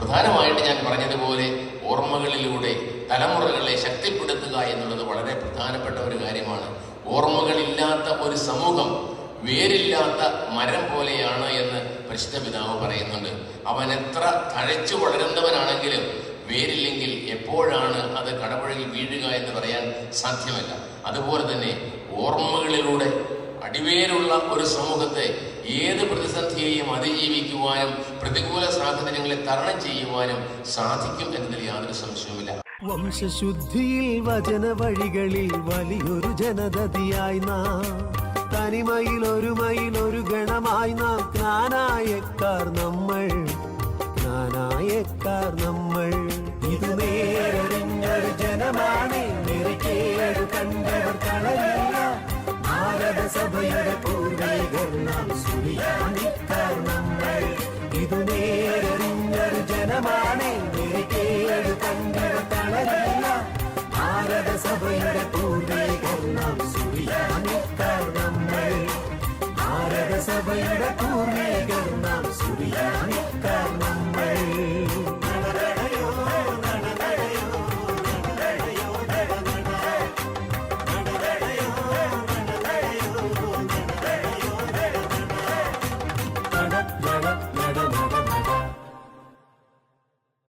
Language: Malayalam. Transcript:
പ്രധാനമായിട്ട് ഞാൻ പറഞ്ഞതുപോലെ ഓർമ്മകളിലൂടെ തലമുറകളെ ശക്തിപ്പെടുത്തുക എന്നുള്ളത് വളരെ പ്രധാനപ്പെട്ട ഒരു കാര്യമാണ്. ഓർമ്മകളില്ലാത്ത ഒരു സമൂഹം വേരില്ലാത്ത മരം പോലെയാണ് എന്ന് പരിശുദ്ധ പിതാവ് പറയുന്നുണ്ട്. അവൻ എത്ര തഴച്ചു വളരുന്നവനാണെങ്കിലും വേരില്ലെങ്കിൽ എപ്പോഴാണ് അത് കടപുഴകി വീഴുക എന്ന് പറയാൻ സാധ്യമല്ല. അതുപോലെ തന്നെ ഓർമ്മകളിലൂടെ അടിവേരുള്ള ഒരു സമൂഹത്തെ ഏത് പ്രതിസന്ധിയെയും അതിജീവിക്കുവാനും പ്രതികൂല സാഹചര്യങ്ങളെ തരണം ചെയ്യുവാനും സാധിക്കും എന്നതിൽ യാതൊരു സംശയവുമില്ല. വംശശുദ്ധിയിൽ വചന വഴികളിൽ വലിയൊരു ജനതയായി നാം, തനിമയിൽ ഒരുമയിൽ ഗണമായി നാം, ജ്ഞാനായക്കാർ നമ്മൾ ഇത് നേരറിഞ്ഞൊരു ജനമാണ്, നിറക്കേട് കണ്ടവർ കളയില്ല, ഭാരതസഭയുടെ പൂർവികർ നാം, സുറിയാനിക്കാർ നമ്മൾ ഇത് നേരറിഞ്ഞൊരു ജനമാണ്,